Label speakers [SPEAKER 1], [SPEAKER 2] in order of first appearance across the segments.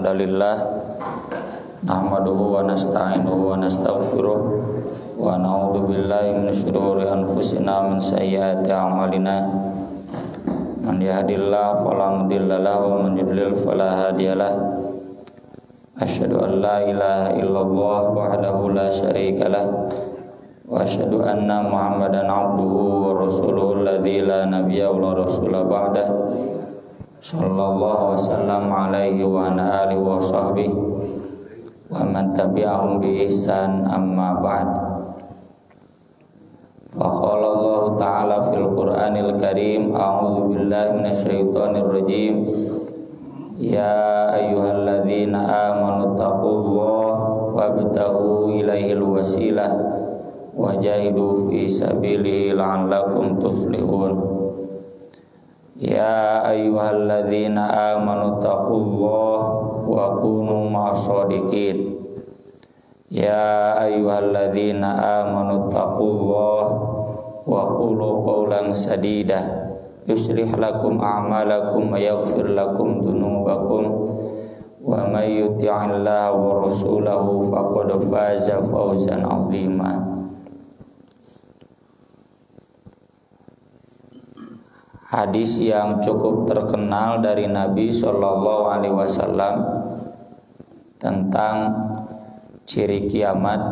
[SPEAKER 1] hamdalillah nahmaduhu wa nasta'inuhu wa nastaghfiruh wa na'udzu billahi min syururi anfusina min sayyiati a'malina man yahdihillahu fala mudilla lahu wa man yudlil fala hadiyalah asyhadu an la ilaha illallah wahdahu la syarikalah wa asyhadu anna muhammadan abduhu wa rasuluhu alladzi la nabiyya wa la rasula ba'dah sallallahu wasallam alaihi wa ala alihi wa sahbihi wa man tabi'ahum bi ihsan amma ba'd. Faqala Allah ta'ala fil Qur'anil Karim a'udzu billahi minasyaitonir rajim ya ayyuhalladzina amanu taqullaha wabtaghu ilaihil wasilah wajahidu fi sabilihi la'allakum tuflihun. Ya ayyuhalladzina amanu taqullaha wa kunu ma'as-shadiqin. Ya ayyuhalladzina amanu taqullaha wa qulu qawlan sadida yuslih lakum a'malakum wa yaghfir lakum dhunubakum wa may yuti'illaha wa rasulahu faqad faza fawzan 'azima. Hadis yang cukup terkenal dari Nabi Shallallahu Alaihi Wasallam tentang ciri kiamat.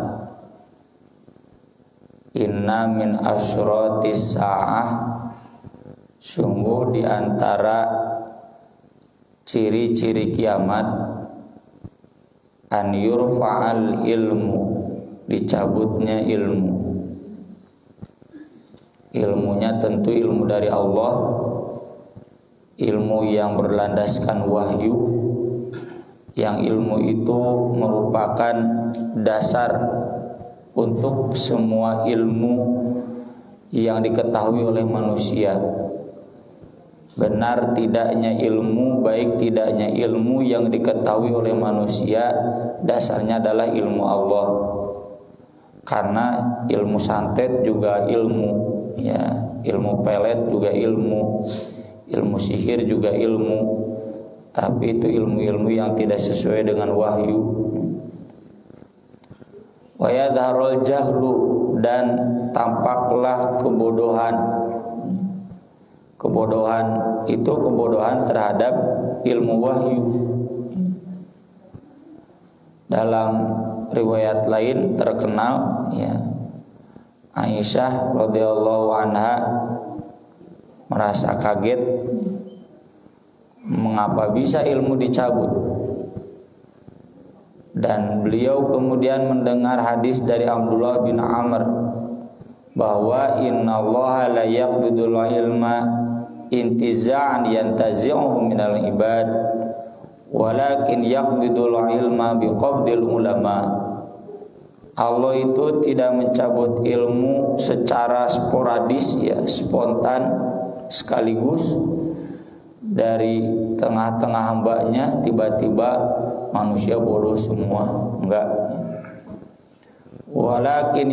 [SPEAKER 1] Inna min asyratis sa'ah, sungguh di antara ciri-ciri kiamat an yurfa'al ilmu, dicabutnya ilmu. Ilmunya tentu ilmu dari Allah, ilmu yang berlandaskan wahyu, yang ilmu itu merupakan dasar untuk semua ilmu yang diketahui oleh manusia. Benar tidaknya ilmu, baik tidaknya ilmu yang diketahui oleh manusia, dasarnya adalah ilmu Allah. Karena ilmu santet juga ilmu, ya, ilmu pelet juga ilmu, ilmu sihir juga ilmu, tapi itu ilmu-ilmu yang tidak sesuai dengan wahyu. Wa yadharul jahlu, dan tampaklah kebodohan. Kebodohan itu kebodohan terhadap ilmu wahyu. Dalam riwayat lain terkenal, ya, Aisyah radhiyallahu anha merasa kaget mengapa bisa ilmu dicabut, dan beliau kemudian mendengar hadis dari Abdullah bin Amr bahwa innallaha la yaqbidul ilma intiza'an yantazi'uhu minal ibad walakin yaqbidul ilma biqabdil ulama. Allah itu tidak mencabut ilmu secara sporadis, ya, spontan, sekaligus dari tengah-tengah hambanya tiba-tiba manusia bodoh semua, enggak. Walakin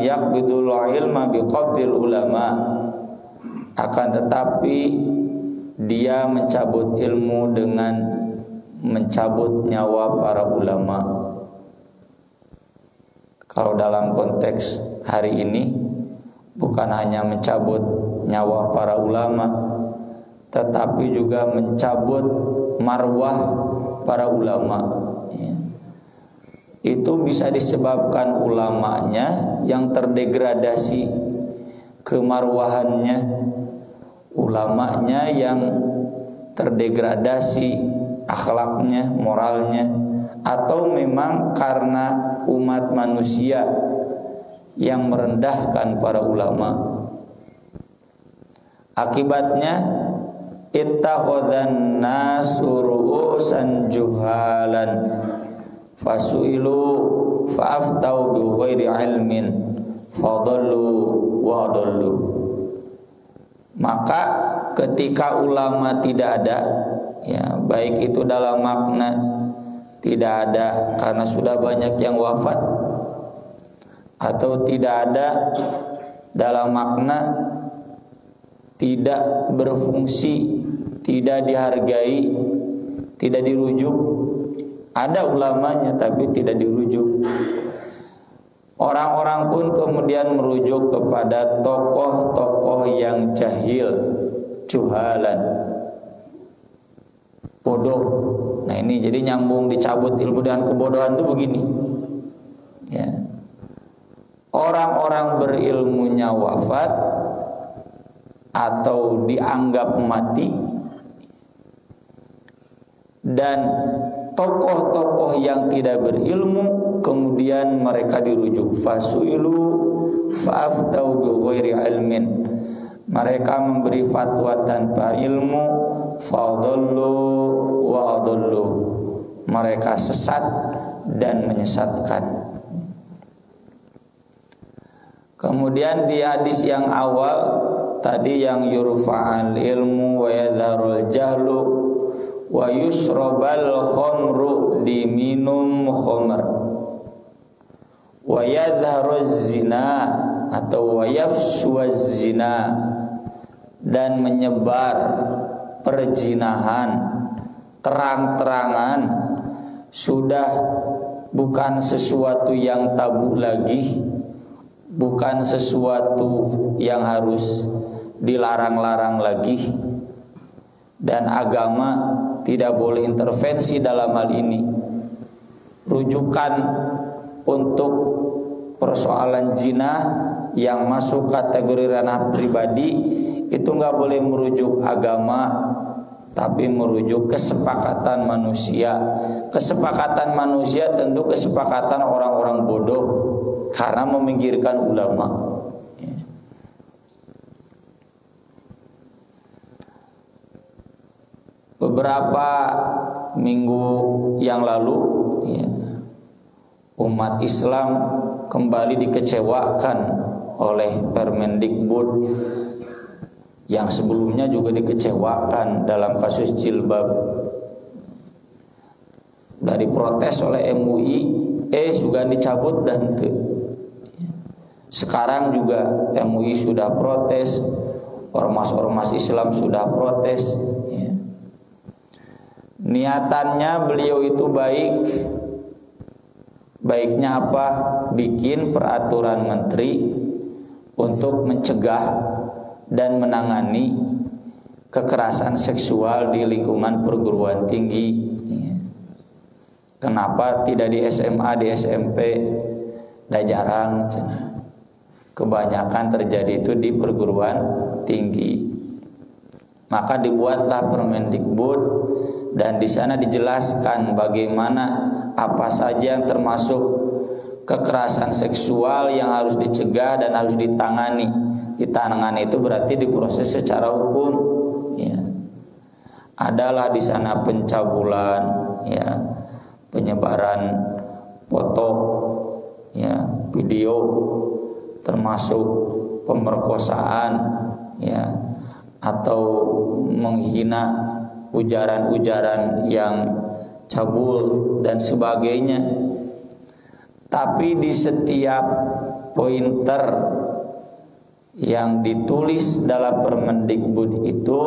[SPEAKER 1] yaqbidul ilma biqabdil ulama, akan tetapi dia mencabut ilmu dengan mencabut nyawa para ulama. Kalau dalam konteks hari ini bukan hanya mencabut nyawa para ulama, tetapi juga mencabut marwah para ulama. Itu bisa disebabkan ulamanya yang terdegradasi kemarwahannya, ulamanya yang terdegradasi akhlaknya, moralnya, atau memang karena umat manusia yang merendahkan para ulama. Akibatnya ittakhadhan nasu ru'usan juhalan fasu'ilu fa'aftau bi ghairi ilmin fadallu wa adallu. Maka ketika ulama tidak ada, ya, baik itu dalam makna tidak ada karena sudah banyak yang wafat, atau tidak ada dalam makna tidak berfungsi, tidak dihargai, tidak dirujuk. Ada ulamanya tapi tidak dirujuk. Orang-orang pun kemudian merujuk kepada tokoh-tokoh yang jahil, juhalan, bodoh. Nah ini jadi nyambung, dicabut ilmu dengan kebodohan itu begini ya. Orang-orang berilmunya wafat atau dianggap mati, dan tokoh-tokoh yang tidak berilmu kemudian mereka dirujuk. Fasuilu fa'aftau bi ghairi ilmin, mereka memberi fatwa tanpa ilmu. Fadallu wa adallu, mereka sesat dan menyesatkan. Kemudian di hadis yang awal tadi yang yurfa'al ilmu wa yadharul jahlu wa yushrabal khamru, diminum khamr, wa yadharuz zina atau wa yafshuaz zina, dan menyebar perjinahan terang-terangan, sudah bukan sesuatu yang tabu lagi, bukan sesuatu yang harus dilarang-larang lagi, dan agama tidak boleh intervensi dalam hal ini. Rujukan untuk persoalan zina yang masuk kategori ranah pribadi itu nggak boleh merujuk agama, tapi merujuk kesepakatan manusia. Kesepakatan manusia tentu kesepakatan orang-orang bodoh karena meminggirkan ulama. Beberapa minggu yang lalu ya, umat Islam kembali dikecewakan oleh Permendikbud yang sebelumnya juga dikecewakan dalam kasus jilbab. Dari protes oleh MUI, sudah dicabut dan sekarang juga MUI sudah protes, ormas-ormas Islam sudah protes. Niatannya beliau itu baik. Baiknya apa? Bikin peraturan menteri untuk mencegah dan menangani kekerasan seksual di lingkungan perguruan tinggi. Kenapa tidak di SMA, di SMP? Dah jarang. Kebanyakan terjadi itu di perguruan tinggi. Maka dibuatlah Permendikbud, dan di sana dijelaskan bagaimana apa saja yang termasuk kekerasan seksual yang harus dicegah dan harus ditangani. Ditangani itu berarti diproses secara hukum. Ya. Adalah di sana pencabulan, ya, penyebaran foto, ya, video, termasuk pemerkosaan, ya, atau menghina, ujaran-ujaran yang cabul dan sebagainya. Tapi di setiap pointer yang ditulis dalam Permendikbud itu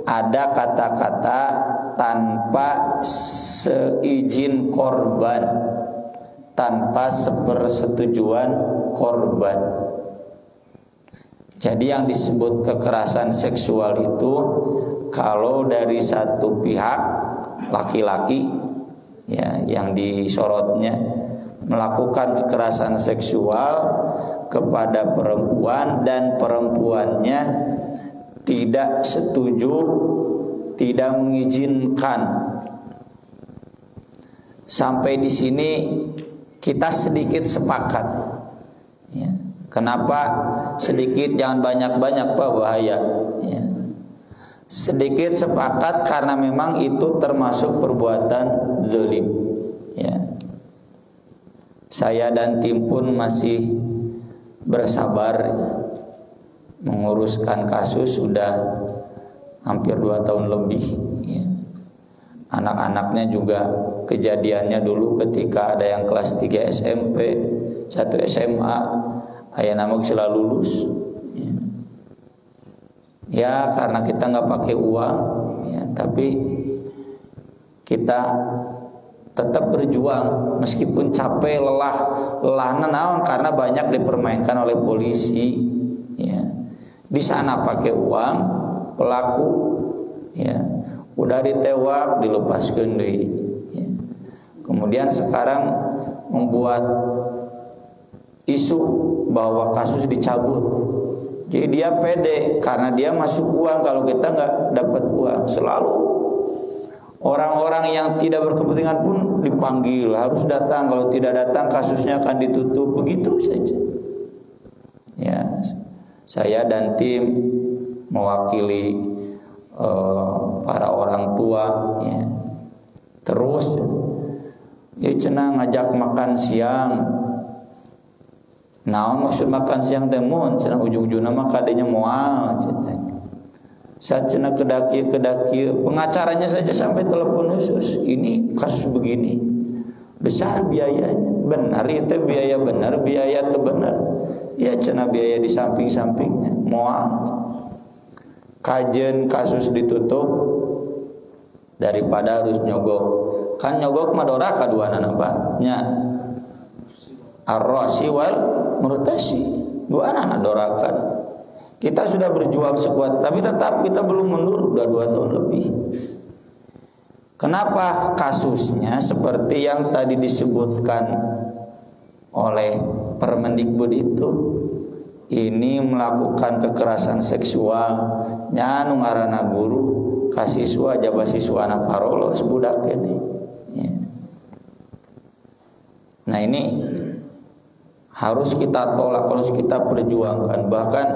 [SPEAKER 1] ada kata-kata tanpa seizin korban, tanpa sepersetujuan korban. Jadi yang disebut kekerasan seksual itu kalau dari satu pihak laki-laki, ya, yang disorotnya melakukan kekerasan seksual kepada perempuan dan perempuannya tidak setuju, tidak mengizinkan. Sampai di sini kita sedikit sepakat. Ya. Kenapa sedikit? Jangan banyak-banyak, Pak, bahaya. Ya. Sedikit sepakat karena memang itu termasuk perbuatan zalim. Ya. Saya dan tim pun masih bersabar menguruskan kasus sudah hampir 2 tahun lebih. Ya. Anak-anaknya juga kejadiannya dulu ketika ada yang kelas 3 SMP, 1 SMA, ayah nama selalu lulus. Ya, karena kita nggak pakai uang, ya, tapi kita tetap berjuang meskipun capek, lelah naon karena banyak dipermainkan oleh polisi. Ya. Di sana pakai uang, pelaku ya udah ditewak, dilepaskeun deui. Ya. Kemudian sekarang membuat isu bahwa kasus dicabut. Jadi dia pede karena dia masuk uang, kalau kita nggak dapat uang. Selalu orang-orang yang tidak berkepentingan pun dipanggil, harus datang. Kalau tidak datang kasusnya akan ditutup, begitu saja. Ya, saya dan tim mewakili para orang tua. Ya. Terus, ya cenah ngajak makan siang. Naon maksud makan siang teh mun cenah ujung-ujungna mah kadenya moal cenah. Saat cenah kedaki pengacaranya saja sampai telepon khusus. Ini kasus begini. Besar biayanya. Benar itu biaya benar, biaya teu benar. Ya cenah biaya di samping-sampingnya moal. Kajen kasus ditutup daripada harus nyogok. Kan nyogok mah doraka duanana Pak. Nya ar-rasi wal murtasi, dua anak dorakan. Kita sudah berjuang sekuat, tapi tetap kita belum mundur, udah 2 tahun lebih. Kenapa kasusnya seperti yang tadi disebutkan oleh Permendikbud itu? Ini melakukan kekerasan seksual, nya nu ngaranna guru ka siswa jaba siswana parolos budak ini. Ya. Nah ini harus kita tolak, harus kita perjuangkan. Bahkan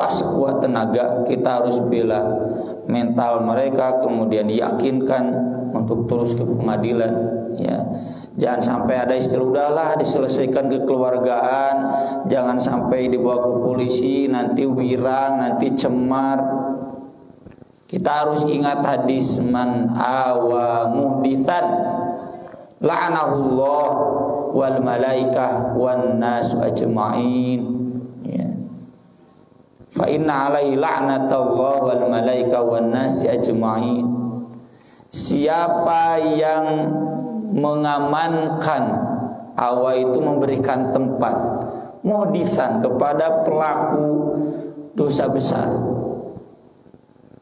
[SPEAKER 1] sekuat tenaga kita harus bela mental mereka, kemudian yakinkan untuk terus ke pengadilan. Ya, jangan sampai ada istilah udahlah diselesaikan kekeluargaan, jangan sampai dibawa ke polisi, nanti wirang, nanti cemar. Kita harus ingat hadis man awa muhditsan la'anahullah wal malaikah wan nas ajma'in. Ya. Fa inna alaihi la'natullah wal malaikah wan nas ajma'in. Siapa yang mengamankan awa itu memberikan tempat muhditsan kepada pelaku dosa besar,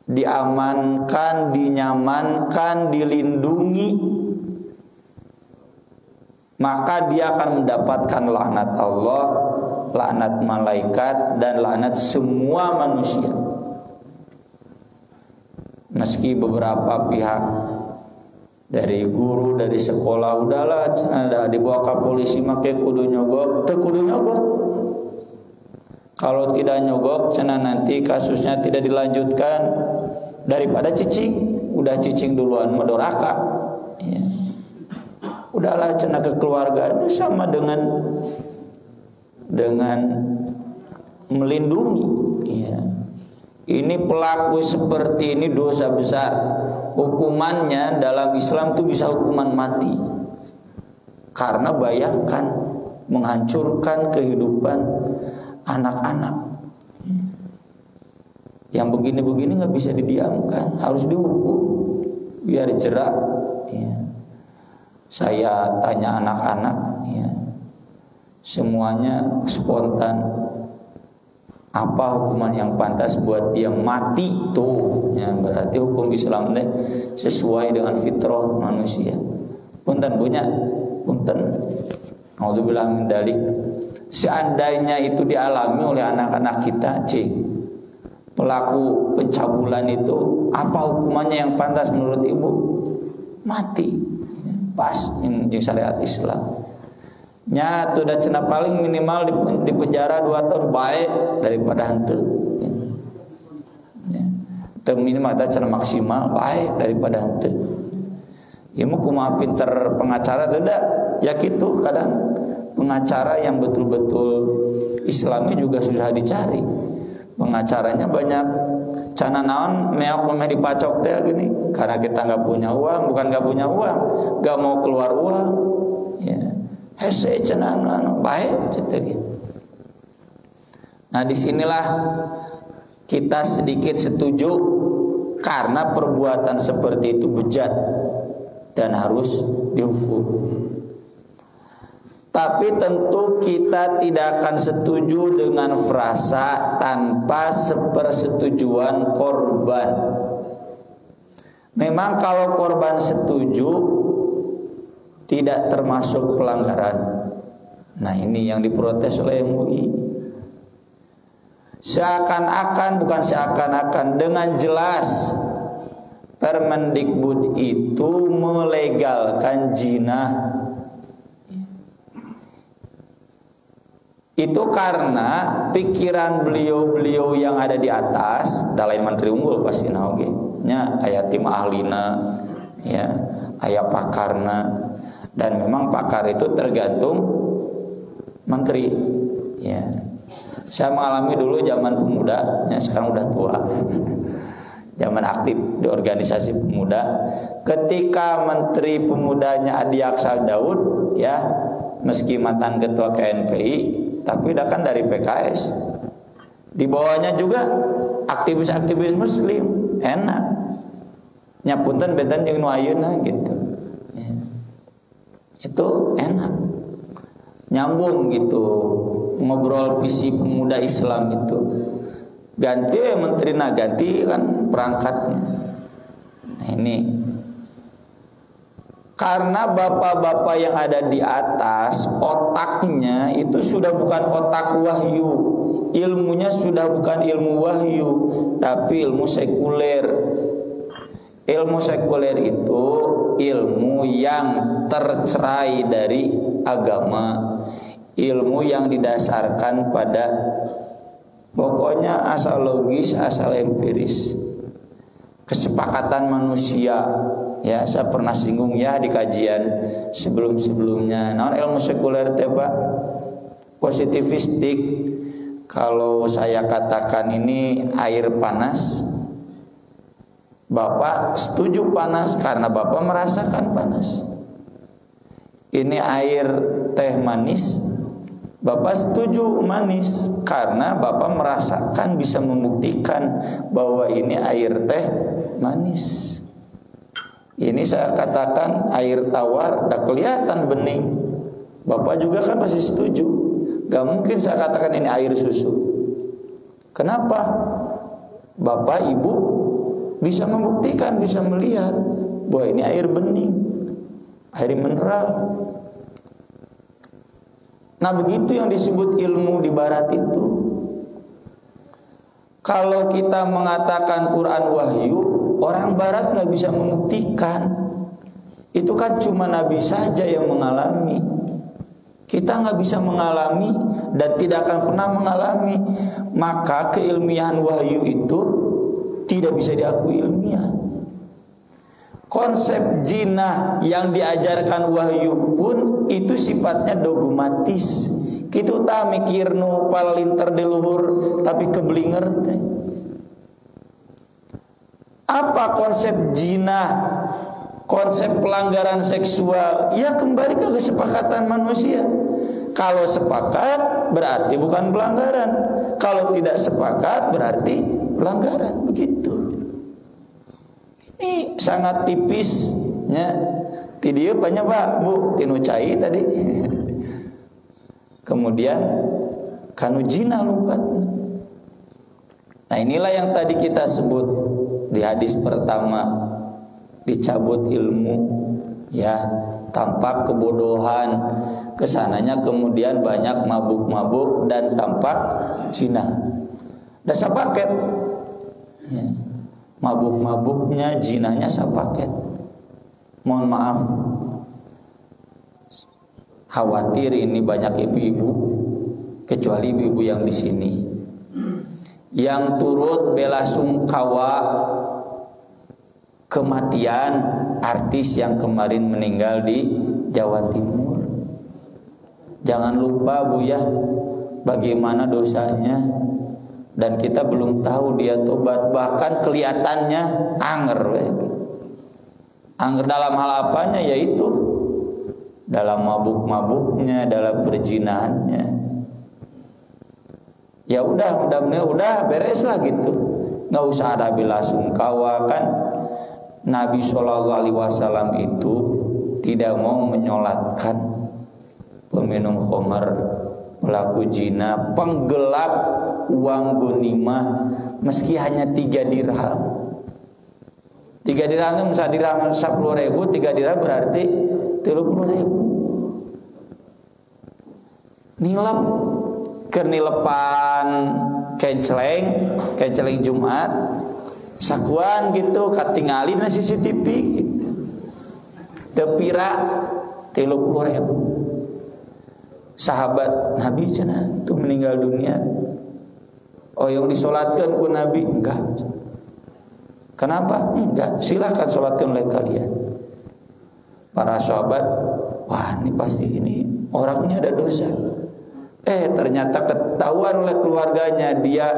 [SPEAKER 1] diamankan, dinyamankan, dilindungi, maka dia akan mendapatkan laknat Allah, laknat malaikat, dan laknat semua manusia. Meski beberapa pihak dari guru, dari sekolah, udahlah ada dibawa ke polisi make kudu nyogok, teu kudu nyogok. Kalau tidak nyogok, cenah nanti kasusnya tidak dilanjutkan, daripada cicing, udah cicing duluan medoraka. Ya. Udahlah cenah ke keluarga itu sama dengan melindungi. Ya. Ini pelaku seperti ini dosa besar. Hukumannya dalam Islam itu bisa hukuman mati. Karena bayangkan menghancurkan kehidupan anak-anak. Yang begini-begini nggak bisa didiamkan, harus dihukum biar jerak. Ya. Saya tanya anak-anak, ya, semuanya spontan. Apa hukuman yang pantas buat dia mati tuh? Ya, berarti hukum Islam teh sesuai dengan fitrah manusia. Punten punya, punten. Alhamdulillah min dzalik. Seandainya itu dialami oleh anak-anak kita, pelaku pencabulan itu, apa hukumannya yang pantas menurut ibu? Mati. Pas di syariat Islam. Nya sudah cenah paling minimal di penjara 2 tahun baik daripada henteu. Ya. Teu minimal eta cenah maksimal baik daripada henteu. Ieu mah kumaha pinter pengacara teh da ya kitu kadang pengacara yang betul-betul Islami juga susah dicari. Pengacaranya banyak cana naon meok meh dipacok teh gini karena kita enggak punya uang, bukan enggak punya uang, enggak mau keluar uang. Ya. Hese cenah baik gitu. Nah disinilah kita sedikit setuju karena perbuatan seperti itu bejat dan harus dihukum. Tapi tentu kita tidak akan setuju dengan frasa tanpa sepersetujuan korban. Memang kalau korban setuju tidak termasuk pelanggaran. Nah, ini yang diprotes oleh MUI. Bukan seakan-akan dengan jelas Permendikbud itu melegalkan zina. Itu karena pikiran beliau-beliau yang ada di atas, Dalai Menteri unggul pasti naoge nya aya tim ahlina, ya, aya pakarna, dan memang pakar itu tergantung menteri, ya. Saya mengalami dulu zaman pemuda, ya, sekarang udah tua. Zaman aktif di organisasi pemuda, ketika menteri pemudanya Adi Aksal Daud, ya, meski mantan ketua KNPI, tapi udah kan dari PKS. Di bawahnya juga aktivis-aktivis muslim, enak. Nyapunten beten jeung nu ayeuna gitu. Ya. Itu enak. Nyambung gitu. Ngobrol visi pemuda Islam itu. Ganti menteri ganti kan perangkatnya. Nah, ini karena bapak-bapak yang ada di atas, otaknya itu sudah bukan otak wahyu, ilmunya sudah bukan ilmu wahyu, tapi ilmu sekuler. Ilmu sekuler itu ilmu yang tercerai dari agama, ilmu yang didasarkan pada pokoknya asal logis, asal empiris, kesepakatan manusia. Ya, saya pernah singgung ya di kajian sebelum-sebelumnya. Nah, ilmu sekuler teh Pak positivistik. Kalau saya katakan ini air panas, Bapak setuju panas karena Bapak merasakan panas. Ini air teh manis, Bapak setuju manis karena Bapak merasakan, bisa membuktikan bahwa ini air teh manis. Ini saya katakan air tawar, udah kelihatan bening. Bapak juga kan pasti setuju. Gak mungkin saya katakan ini air susu. Kenapa? Bapak, Ibu bisa membuktikan, bisa melihat bahwa ini air bening, air mineral. Nah, begitu yang disebut ilmu di barat itu. Kalau kita mengatakan Quran wahyu, orang barat gak bisa membuktikan. Itu kan cuma Nabi saja yang mengalami. Kita gak bisa mengalami dan tidak akan pernah mengalami. Maka keilmiahan wahyu itu tidak bisa diakui ilmiah. Konsep jinah yang diajarkan wahyu pun itu sifatnya dogmatis. Kita tak mikir nu palinter di luhur tapi keblinger teh. Apa konsep jinah? Konsep pelanggaran seksual? Ya kembali ke kesepakatan manusia. Kalau sepakat berarti bukan pelanggaran. Kalau tidak sepakat berarti pelanggaran. Begitu. Ini sangat tipisnya. Tidieu banyak Pak, Bu, tinu cai tadi. Kemudian kanu jina lumpat. Nah, inilah yang tadi kita sebut di hadis pertama, dicabut ilmu, ya, tampak kebodohan, kesananya kemudian banyak mabuk-mabuk dan tampak zina. Dasa paket, ya. Mabuk-mabuknya, zinanya sapaket. Mohon maaf, khawatir ini banyak ibu-ibu, kecuali ibu-ibu yang di sini, yang turut bela sungkawa kematian artis yang kemarin meninggal di Jawa Timur. Jangan lupa Bu ya, bagaimana dosanya, dan kita belum tahu dia tobat. Bahkan kelihatannya anger. Anger dalam hal apanya? Yaitu dalam mabuk-mabuknya, dalam perzinahannya. Ya udah beres lah gitu. nggak usah ada bela sungkawa kan. Nabi SAW itu tidak mau menyolatkan peminum khamar, pelaku zina, penggelap uang ghanimah meski hanya 3 dirham. 3 dirham misalnya dirham 10.000, 3 dirham berarti 30.000. Nilap kernilepan kenceleng Jumat sakuan gitu katingali na CCTV gitu. Tepira 30.000. Sahabat Nabi cenah itu meninggal dunia. Oh yang disolatkan ku Nabi enggak. Kenapa? Enggak. Silakan solatkan oleh kalian. Para sahabat, wah ini pasti ini orangnya ada dosa. Ternyata ketahuan oleh keluarganya dia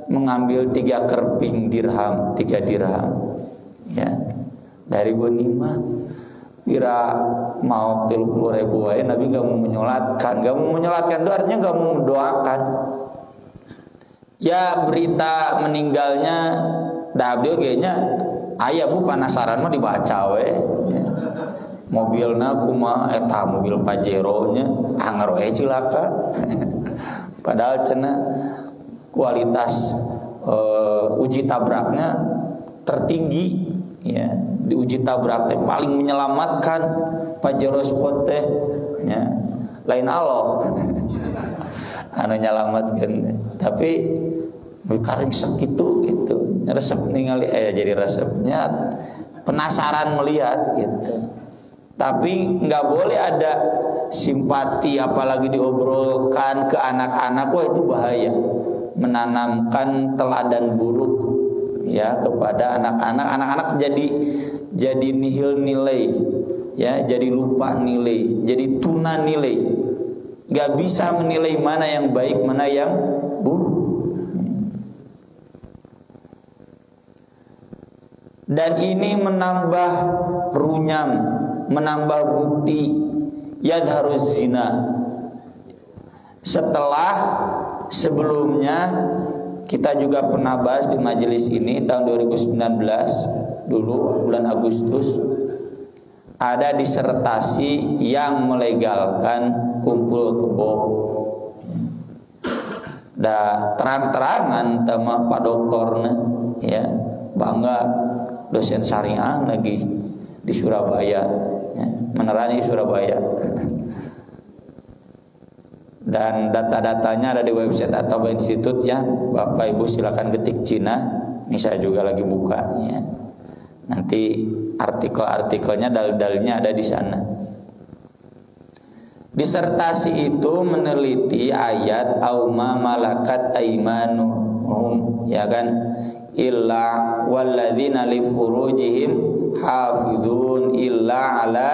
[SPEAKER 1] mengambil 3 kerping dirham, 3 dirham, ya dari ghanimah. Kira mau 30.000 wae, Nabi gak mau menyolatkan. Gak mau menyolatkan itu artinya gak mau mendoakan. Ya berita meninggalnya Dabdio kayaknya ayah bu penasaran mah dibaca we. Ya. Mobilna kuma eta mobil Pajero nya anger we cilaka. Padahal cenah kualitas uji tabraknya tertinggi ya. Di uji tabrak teh paling menyelamatkan Pajero Sport teh ya. Lain Allah. Anu nyelamatkeun tapi karing segitu gitu. Resep ningali jadi resepnya penasaran melihat gitu. Tapi nggak boleh ada simpati apalagi diobrolkan ke anak-anak. Wah itu bahaya, menanamkan teladan buruk ya kepada anak-anak. Anak-anak jadi nihil nilai ya, jadi lupa nilai, jadi tuna nilai, nggak bisa menilai mana yang baik mana yang buruk. Dan ini menambah runyam, menambah bukti yadharuz zina. Setelah sebelumnya kita juga pernah bahas di majelis ini tahun 2019 dulu bulan Agustus ada disertasi yang melegalkan kumpul kebo. Da terang-terangan sama Pak Doktornya ya, bangga dosen syariah lagi di Surabaya ya, menerani Surabaya. Dan data-datanya ada di website atau institut ya. Bapak Ibu silakan ketik Cina. Ini saya juga lagi buka ya. Nanti artikel-artikelnya, dalil-dalilnya ada di sana. Disertasi itu meneliti ayat auma malakat aimanuhum ya kan, illa walladzina li furujihim hafidun illa ala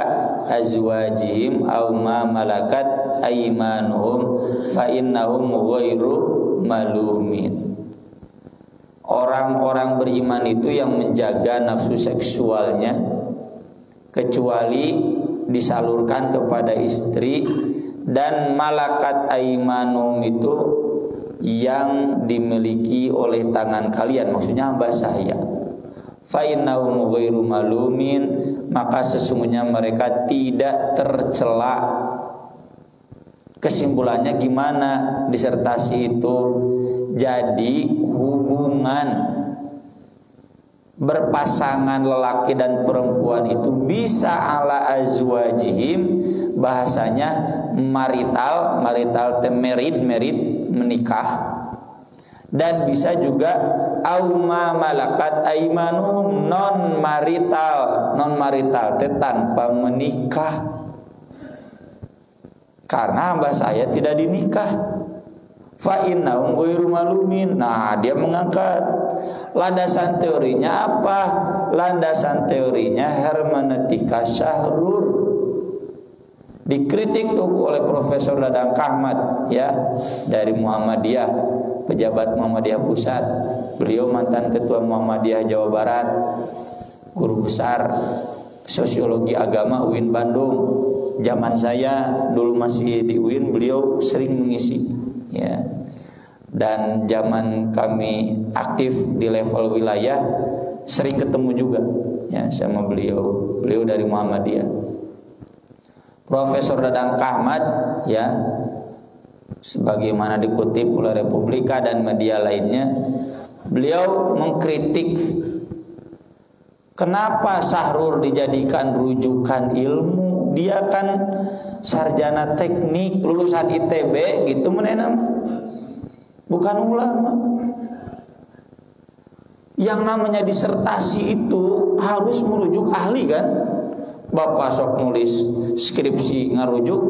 [SPEAKER 1] azwajihim aw ma malakat aymanuhum fa innahum ghairu malumin. Orang-orang beriman itu yang menjaga nafsu seksualnya kecuali disalurkan kepada istri, dan malakat aymanum itu yang dimiliki oleh tangan kalian, maksudnya hamba sahaya. Fa innahum ghairu malumin, maka sesungguhnya mereka tidak tercela. Kesimpulannya gimana disertasi itu? Jadi hubungan berpasangan lelaki dan perempuan itu bisa ala azwajihim, bahasanya marital merit menikah, dan bisa juga auma malakat aimanum non marital tanpa menikah, karena hamba saya tidak dinikah. Fa innahum ghairu malumin. Nah, dia mengangkat landasan teorinya apa? Landasan teorinya hermeneutika Syahrur. Dikritik tuh oleh Profesor Dadang Kahmat ya, dari Muhammadiyah, pejabat Muhammadiyah Pusat. Beliau mantan ketua Muhammadiyah Jawa Barat, guru besar sosiologi agama UIN Bandung. Zaman saya dulu masih di UIN, beliau sering mengisi ya. Dan zaman kami aktif di level wilayah sering ketemu juga ya sama beliau. Beliau dari Muhammadiyah. Profesor Dadang Kahmad ya, sebagaimana dikutip oleh Republika dan media lainnya, beliau mengkritik kenapa Sahrur dijadikan rujukan ilmu. Dia kan sarjana teknik, lulusan ITB gitu menenam. Bukan ulama. Yang namanya disertasi itu harus merujuk ahli kan. Bapak sok nulis skripsi ngarujuk,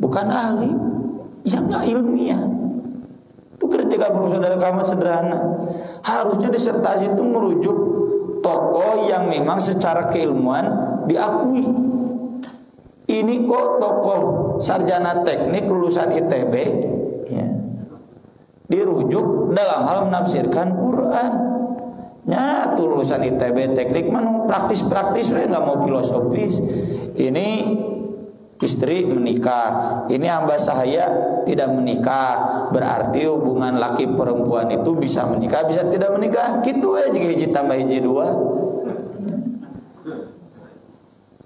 [SPEAKER 1] bukan ahli, yang gak ilmiah. Itu kritikan Profesor Dadang Kahmad sederhana. Harusnya disertasi itu merujuk tokoh yang memang secara keilmuan diakui. Ini kok tokoh sarjana teknik lulusan ITB ya, dirujuk dalam hal menafsirkan Quran. Ya, lulusan ITB teknik mana praktis-praktis, nggak mau filosofis. Ini istri menikah, ini hamba sahaya tidak menikah, berarti hubungan laki perempuan itu bisa menikah, bisa tidak menikah. Gitu aja, hiji tambah hiji 2.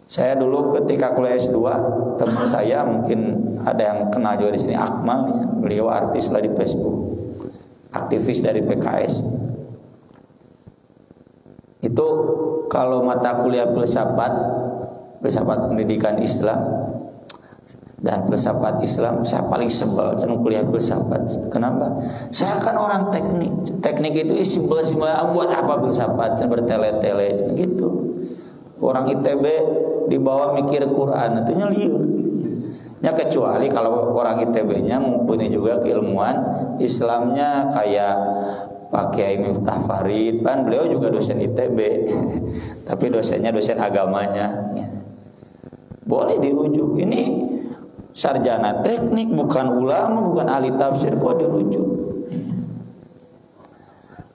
[SPEAKER 1] Saya dulu ketika kuliah S2, teman saya mungkin ada yang kenal juga di sini, Akmal ya. Beliau artis lah di Facebook, aktivis dari PKS. Itu kalau mata kuliah filsafat pendidikan Islam dan filsafat Islam, saya paling sebel dengan kuliah filsafat. Kenapa? Saya kan orang teknik. Teknik itu simpel buat apa filsafat? Bertele-tele gitu. Orang ITB dibawa mikir Quran itu liur. Ya kecuali kalau orang ITB-nya mempunyai juga keilmuan Islamnya kayak Pak Kiai Miftah Farid, kan beliau juga dosen ITB. Tapi dosennya dosen agamanya. Boleh dirujuk. Ini sarjana teknik, bukan ulama, bukan ahli tafsir, kok dirujuk.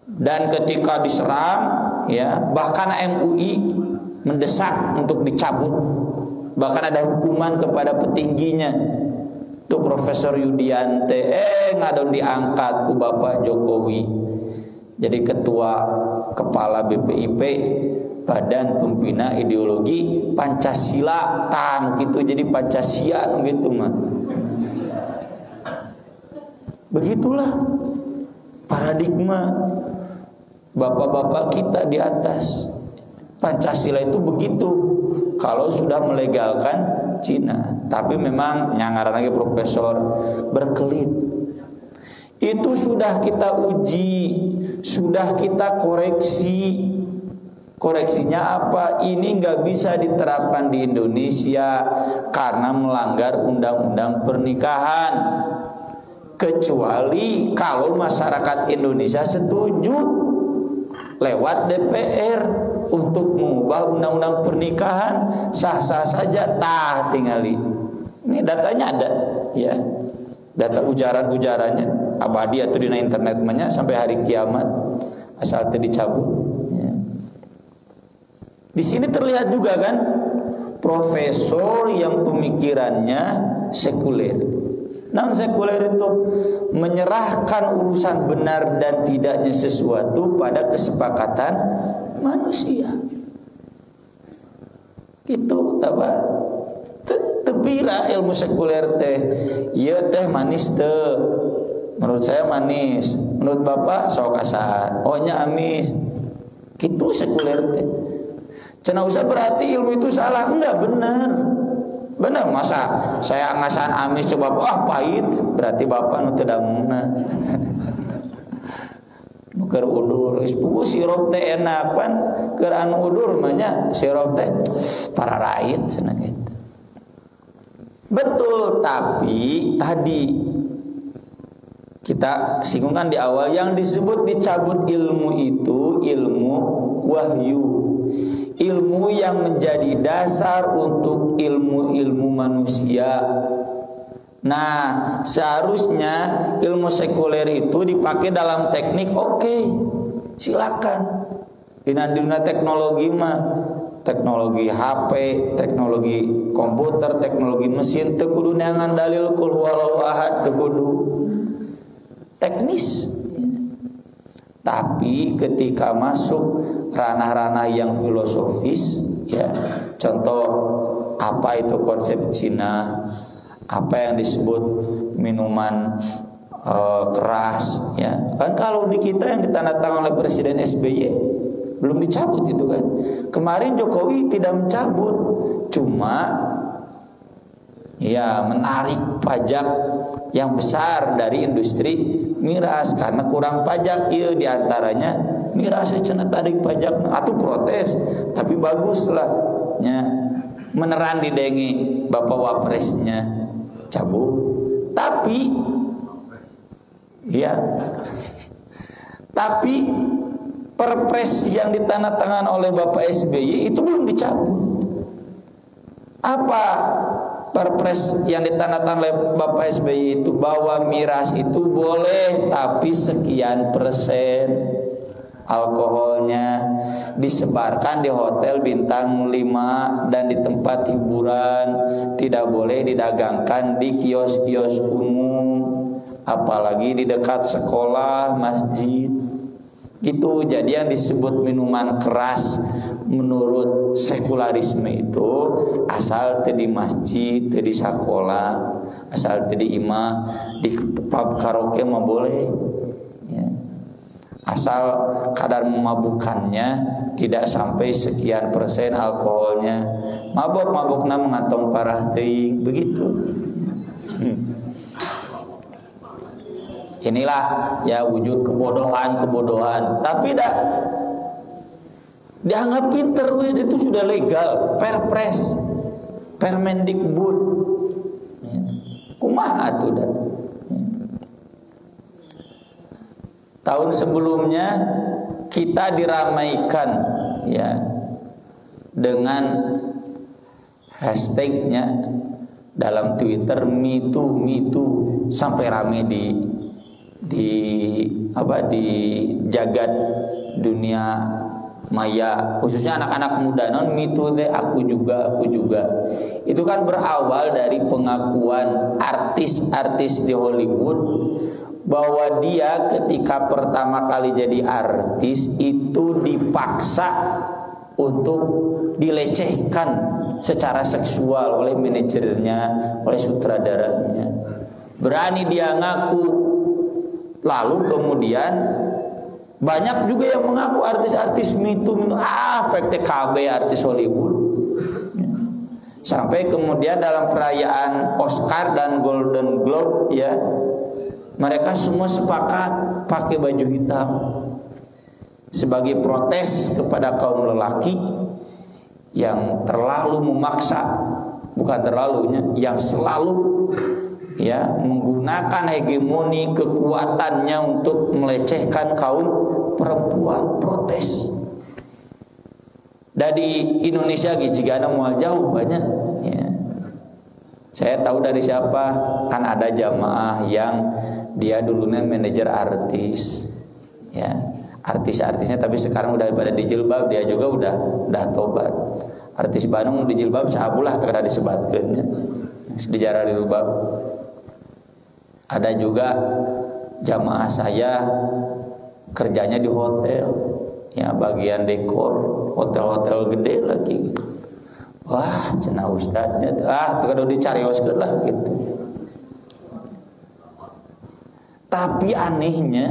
[SPEAKER 1] Dan ketika diserang ya, bahkan MUI mendesak untuk dicabut, bahkan ada hukuman kepada petingginya. Itu Profesor Yudiante ngadon diangkat ku Bapak Jokowi jadi ketua kepala BPIP, Badan Pembina Ideologi Pancasila tan gitu, jadi Pancasila gitu mah. Begitulah paradigma bapak-bapak kita di atas. Pancasila itu begitu kalau sudah melegalkan Cina. Tapi memang nyangaran lagi profesor berkelit. Itu sudah kita uji, sudah kita koreksi. Koreksinya apa? Ini nggak bisa diterapkan di Indonesia karena melanggar undang-undang pernikahan. Kecuali kalau masyarakat Indonesia setuju lewat DPR untuk mengubah undang-undang pernikahan, sah-sah saja, tingali. Ini datanya ada, ya. Data ujaran-ujarannya abadi atau di internet banyak sampai hari kiamat, asal itu dicabut. Ya. Di sini terlihat juga kan profesor yang pemikirannya sekuler. Non sekuler itu menyerahkan urusan benar dan tidaknya sesuatu pada kesepakatan manusia. Gitu tabah. Tepira ilmu sekuler teh. Ieu teh manis teh. Menurut saya manis. Menurut Bapak sok kasar. Oh nya amis. Gitu sekuler teh. Cenah usah berarti ilmu itu salah. Enggak, benar. Benar, masa saya ngasan amis coba pahit berarti Bapak nu teu damuna. Nu keur udur geus puguh sirup teh enak pan keur anu udur mah nya sirup teh para raid cenah kitu. Betul, tapi tadi kita singgungkan di awal yang disebut dicabut ilmu itu ilmu wahyu. Ilmu yang menjadi dasar untuk ilmu-ilmu manusia. Nah, seharusnya ilmu sekuler itu dipakai dalam teknik, oke, silakan. Di dunia teknologi mah, teknologi HP, teknologi komputer, teknologi mesin, teu kudu neangan dalil qul huwallahu ahad, teu kudu. teknis. Tapi ketika masuk ranah-ranah yang filosofis, ya, contoh apa itu konsep Cina, apa yang disebut minuman keras, ya kan, kalau di kita yang ditandatangani oleh Presiden SBY belum dicabut itu kan. Kemarin Jokowi tidak mencabut, cuma ya menarik pajak yang besar dari industri miras karena kurang pajak. Iya, diantaranya miras cenah tarik pajak atau protes, tapi bagus lah nya meneran didengi Bapak Wapresnya cabut. Tapi ya, tapi Perpres yang ditandatangan oleh Bapak SBY itu belum dicabut. Apa Perpres yang ditandatangan oleh Bapak SBY itu? Bahwa miras itu boleh, tapi sekian persen alkoholnya disebarkan di hotel bintang 5 dan di tempat hiburan, tidak boleh didagangkan di kios-kios umum, apalagi di dekat sekolah, masjid. Gitu. Jadi yang disebut minuman keras menurut sekularisme itu asal di masjid, di sekolah, asal di imah, di pub karaoke mah boleh, ya. Asal kadar memabukkannya tidak sampai sekian persen alkoholnya. Mabok-mabokna mengantong parah teuing, begitu. Inilah ya wujud kebodohan. Tapi dah dianggap pinter, itu sudah legal. Perpres, Permendikbud, kumaha tuh dah. Tahun sebelumnya kita diramaikan ya dengan hashtagnya dalam Twitter Me Too sampai rame di jagat dunia maya, khususnya anak-anak muda. Me Too deh, aku juga. Itu kan berawal dari pengakuan artis-artis di Hollywood bahwa dia ketika pertama kali jadi artis itu dipaksa untuk dilecehkan secara seksual oleh manajernya, oleh sutradaranya. Berani dia ngaku. Lalu kemudian banyak juga yang mengaku artis-artis Me Too, PTKB artis Hollywood. Sampai kemudian dalam perayaan Oscar dan Golden Globe ya, mereka semua sepakat pakai baju hitam sebagai protes kepada kaum lelaki yang terlalu memaksa, bukan terlalunya, yang selalu ya menggunakan hegemoni kekuatannya untuk melecehkan kaum perempuan. Protes dari Indonesia jika ada mual jauh banyak ya. Saya tahu dari siapa, kan ada jamaah yang dia dulunya manajer artis ya, artis-artisnya tapi sekarang udah pada dijilbab, dia juga udah tobat. Artis Bandung dijilbab sahabulah terkadang disebatkeun nya dijarah dijilbab. Ada juga jamaah saya kerjanya di hotel ya, bagian dekor, hotel-hotel gede lagi. Wah, cenah ustadznya terkadang dicarioskeun lah gitu. Tapi anehnya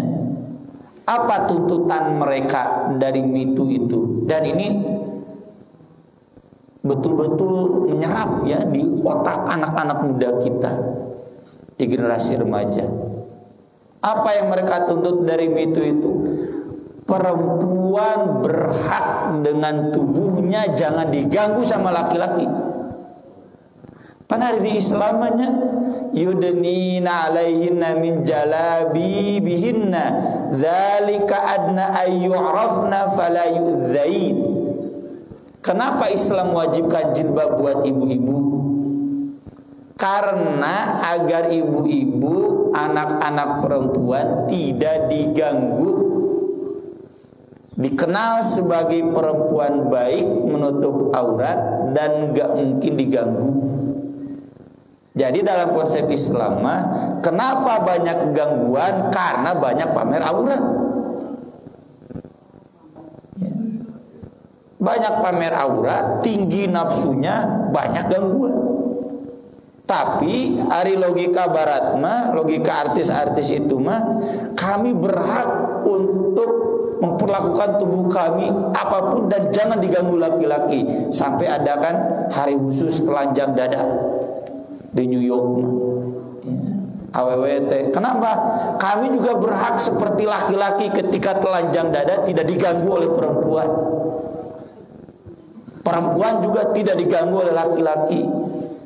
[SPEAKER 1] apa tuntutan mereka dari Me Too itu? Dan ini betul-betul menyerap ya di otak anak-anak muda kita, di generasi remaja. Apa yang mereka tuntut dari Me Too itu? Perempuan berhak dengan tubuhnya jangan diganggu sama laki-laki. Padahal di Islamnya yudnina alaihinna min jalabibihinna dzalika adna ayyurafna fala yu'dzain. Kenapa Islam wajibkan jilbab buat ibu-ibu? Karena agar ibu-ibu, anak-anak perempuan tidak diganggu, dikenal sebagai perempuan baik, menutup aurat dan gak mungkin diganggu. Jadi dalam konsep Islam mah, kenapa banyak gangguan? Karena banyak pamer aurat. Banyak pamer aurat, tinggi nafsunya, banyak gangguan. Tapi ari logika barat mah, logika artis-artis itu mah, kami berhak untuk memperlakukan tubuh kami apapun dan jangan diganggu laki-laki. Sampai ada kan hari khusus telanjang dada di New York mah. AWWT. Kenapa? Kami juga berhak seperti laki-laki ketika telanjang dada tidak diganggu oleh perempuan. Perempuan juga tidak diganggu oleh laki-laki.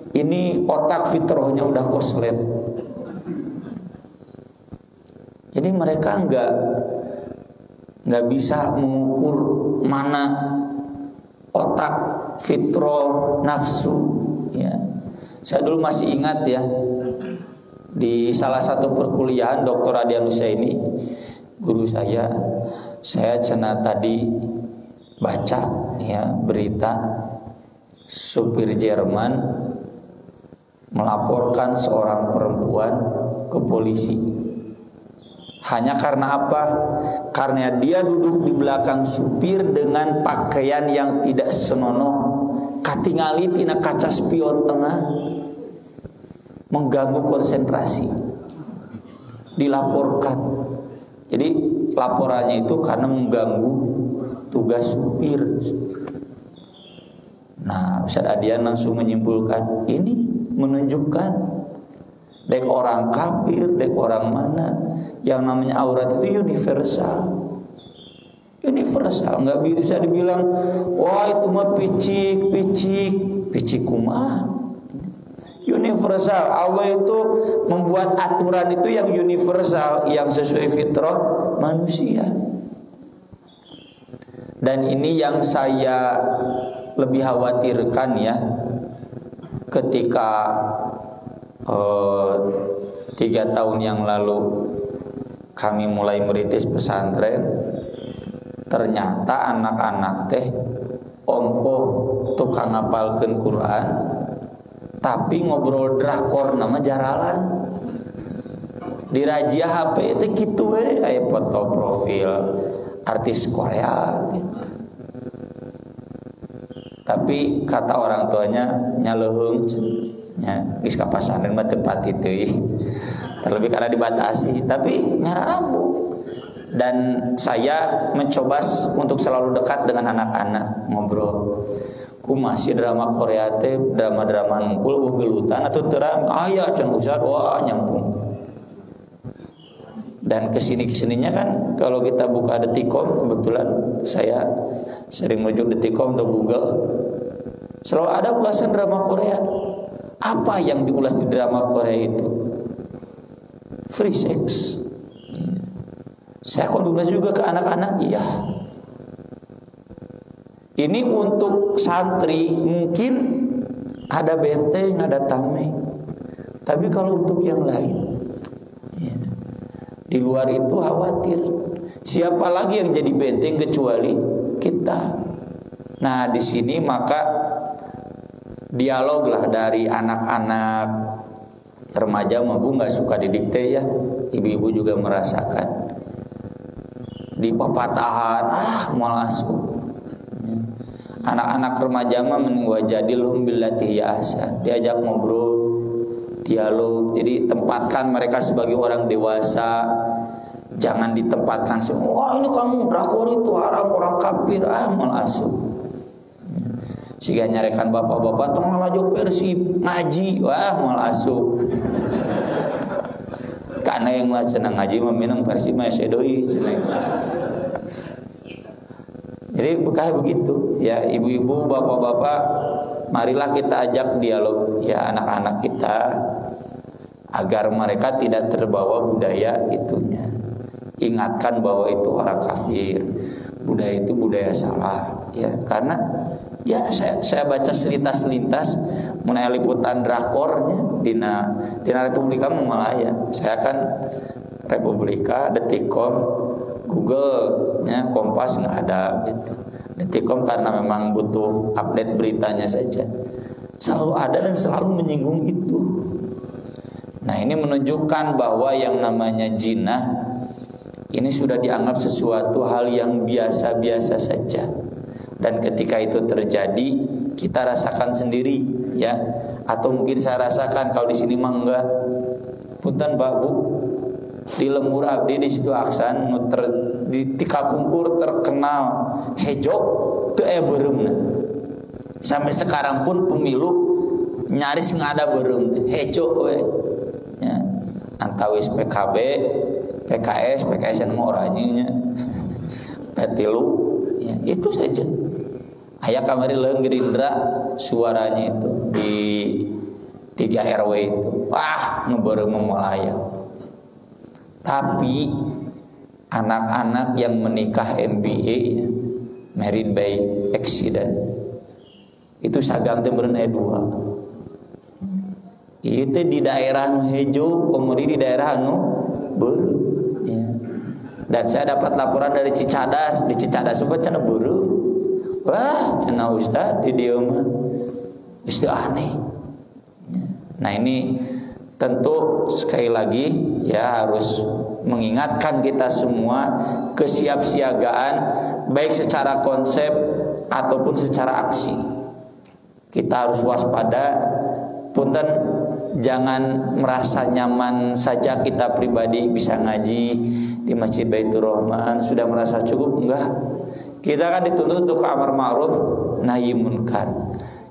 [SPEAKER 1] Ini otak fitrahnya udah koslet. Jadi mereka nggak bisa mengukur mana otak fitrah nafsu. Ya, saya dulu masih ingat ya, di salah satu perkuliahan Dr. Adianusa ini, guru saya cenah tadi baca ya berita supir Jerman melaporkan seorang perempuan ke polisi. Hanya karena apa? Karena dia duduk di belakang supir dengan pakaian yang tidak senonoh, katingali tina kaca spion tengah, mengganggu konsentrasi. Dilaporkan. Jadi laporannya itu karena mengganggu tugas supir. Nah, Ustaz Adian langsung menyimpulkan, ini menunjukkan dek orang kafir, dek orang mana, yang namanya aurat itu universal. Universal, nggak bisa dibilang wah itu mah picik kumaha. Universal. Allah itu membuat aturan itu yang universal, yang sesuai fitrah manusia. Dan ini yang saya lebih khawatirkan ya, ketika 3 tahun yang lalu kami mulai merintis pesantren, ternyata anak-anak teh ongkoh tukang ngapalkeun Quran, tapi ngobrol drakor nama jaralan. Di razia HP teh kitu we, aya foto profil artis Korea gitu. Tapi kata orang tuanya nyaleuheung nya geus ka pasantren mah teu pati teuing. Terlebih karena dibatasi, tapi nyararambu. Dan saya mencoba untuk selalu dekat dengan anak-anak, ngobrol. Ku masih drama Korea teh, drama-drama nungkul gelutan atau terang aya can Ustaz, wah nyambung. Dan kesininya kan kalau kita buka Detikom, kebetulan saya sering merujuk Detikom atau Google, selalu ada ulasan drama Korea. Apa yang diulas di drama Korea itu? Free sex. Saya konfirmasi juga ke anak-anak, iya. Ini untuk santri mungkin ada benteng, ada tameng. Tapi kalau untuk yang lain, di luar itu khawatir. Siapa lagi yang jadi benteng kecuali kita? Nah, di sini maka dialoglah dari anak-anak. Remaja mah Bu nggak suka didikte ya. Ibu-ibu juga merasakan. Di papatahan, malas. Anak-anak remaja mah wajadilhum billati hiya ahsan. Diajak ngobrol, dialog. Jadi tempatkan mereka sebagai orang dewasa. Jangan ditempatkan semua, wah ini kamu drakor itu haram, orang kafir, mal asuh. Siga nyarekan bapak-bapak tong ngalajo Persib ngaji, wah mal asuh. Karena yang lah cenah ngaji meminang Persib mah sedoi cenah. Jadi kayak begitu ya, ibu-ibu, bapak-bapak, marilah kita ajak dialog ya anak-anak kita agar mereka tidak terbawa budaya itunya. Ingatkan bahwa itu orang kafir, budaya itu budaya salah ya. Karena ya saya baca selintas mengenai liputan drakornya dina Republika Malaya. Saya kan Republika, Detikom, Google nya, Kompas nggak ada gitu. Detikom karena memang butuh update beritanya saja. Selalu ada dan selalu menyinggung itu. Nah, ini menunjukkan bahwa yang namanya zina ini sudah dianggap sesuatu hal yang biasa-biasa saja. Dan ketika itu terjadi, kita rasakan sendiri, ya. Atau mungkin saya rasakan, kalau di sini mah enggak. Punten Pak Bu, di Lemur abdi di situ Aksan di Kapungkur terkenal hejo teu aya beureumna. Sampai sekarang pun pemilu nyaris nggak ada beureum teh hejo we. Ya. Antawis PKB, PKS mah orangnya petilu, ya, itu saja. Aya kamari leung Gerindra suaranya itu di 3 RW itu. Wah, nu beureum momalaya. Tapi anak-anak yang menikah MBA, married by accident, itu sagam teh meureun aya 2. Itu di daerah nu hejo, kemudian di daerah anu beureum, ya. Dan saya dapat laporan dari Cicadas, di Cicadas apa cenah beureum. Wah, cenah Ustaz di dieu mah istilah aneh. Nah, ini tentu sekali lagi ya harus mengingatkan kita semua kesiapsiagaan baik secara konsep ataupun secara aksi. Kita harus waspada. Punten, jangan merasa nyaman saja kita pribadi bisa ngaji di Masjid Baitur Rahman sudah merasa cukup, enggak. Kita kan dituntut untuk amar ma'ruf nahi munkar.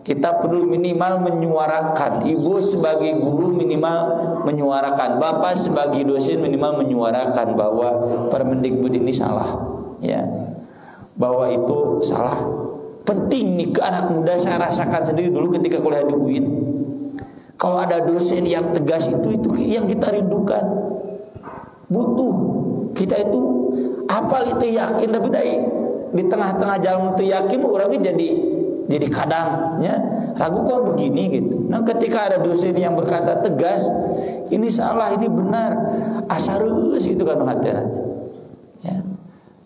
[SPEAKER 1] Kita perlu minimal menyuarakan. Ibu sebagai guru minimal menyuarakan. Bapak sebagai dosen minimal menyuarakan bahwa Permendikbud ini salah, ya. Bahwa itu salah. Penting nih ke anak muda, saya rasakan sendiri dulu ketika kuliah di UIN. Kalau ada dosen yang tegas itu yang kita rindukan. Butuh. Kita itu apal itu yakin, tapi di tengah-tengah jalan itu yakin orangnya jadi kadangnya ragu kok begini gitu. Nah, ketika ada dosen yang berkata tegas, ini salah, ini benar, asarus itu kan hati-hati. Ya.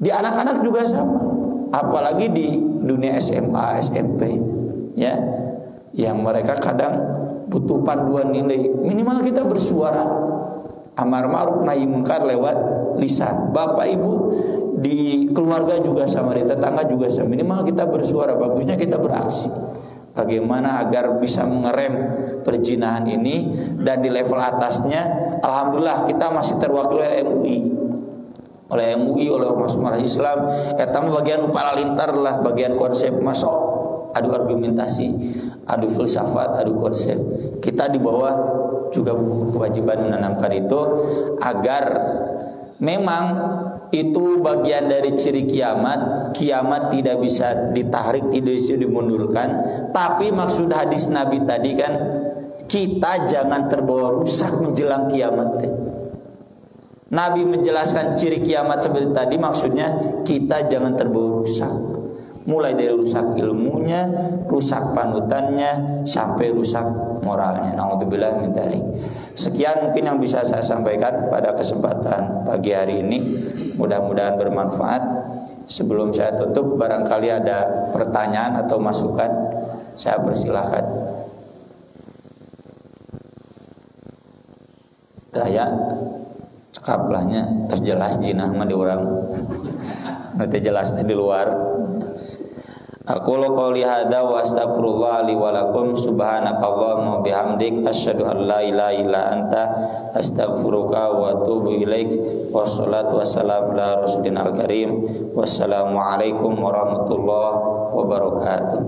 [SPEAKER 1] Di anak-anak juga sama, apalagi di dunia SMA, SMP, ya, yang mereka kadang butuh panduan nilai. Minimal kita bersuara amar ma'ruf nahi munkar lewat lisan. Bapak Ibu di keluarga juga sama, di tetangga juga sama. Minimal kita bersuara, bagusnya kita beraksi. Bagaimana agar bisa mengerem perzinahan ini. Dan di level atasnya, alhamdulillah kita masih terwakili oleh MUI, oleh Ormas Islam. Eta bagian palalintar lah, bagian konsep masuk, adu argumentasi, adu filsafat, adu konsep. Kita di bawah juga kewajiban menanamkan itu agar memang itu bagian dari ciri kiamat. Kiamat tidak bisa ditarik, tidak bisa dimundurkan. Tapi maksud hadis Nabi tadi kan, kita jangan terbawa rusak menjelang kiamat. Nabi menjelaskan ciri kiamat seperti tadi, maksudnya kita jangan terbawa rusak. Mulai dari rusak ilmunya, rusak panutannya, sampai rusak moralnya. Naudzubillah min dzalik. Sekian mungkin yang bisa saya sampaikan pada kesempatan pagi hari ini. Mudah-mudahan bermanfaat. Sebelum saya tutup, barangkali ada pertanyaan atau masukan, saya persilahkan. Daya cekaplahnya terus jelas jinah mah di orang. Nanti jelasnya di luar. Aku qouli hadza wa astaghfirullah li wa lakum subhanakallahumma wa bihamdik asyhadu an la ilaha illa anta astaghfiruka wa atubu ilaik. Wassalatu wassalamu ala rasulil karim. Wassalamu alaikum warahmatullahi wabarakatuh.